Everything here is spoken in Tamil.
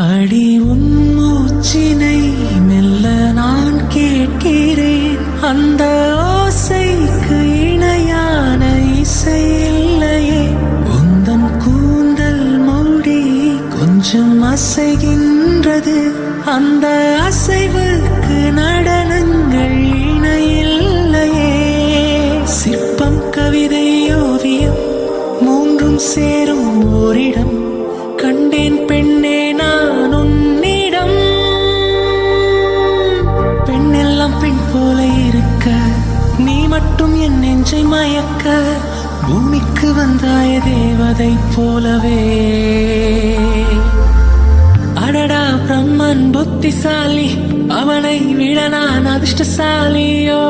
அடி உன் மூச்சினை மெல்ல நான் கேட்கிறேன். அந்த ஓசைக்கு இணையான இசை இல்லையே. உந்தன் கூந்தல் மூடி கொஞ்சம் அசைகின்றது. அந்த அசைவுக்கு நடனங்கள் இணையில்லையே. சிற்பம், கவிதை, ஓவியம் மூன்றும் சேரும் ஓரிடம் கண்டேன் பெண்ணே நான் உன்னிடம். பெண்ணெல்லாம் பெண் போல இருக்க, நீ மட்டும் என் நெஞ்சை மயக்க. பூமிக்கு வந்தாய தேவதை போலவே. அடடா பிரம்மன் புத்திசாலி, அவனை விட நான் அதிர்ஷ்டசாலியோ.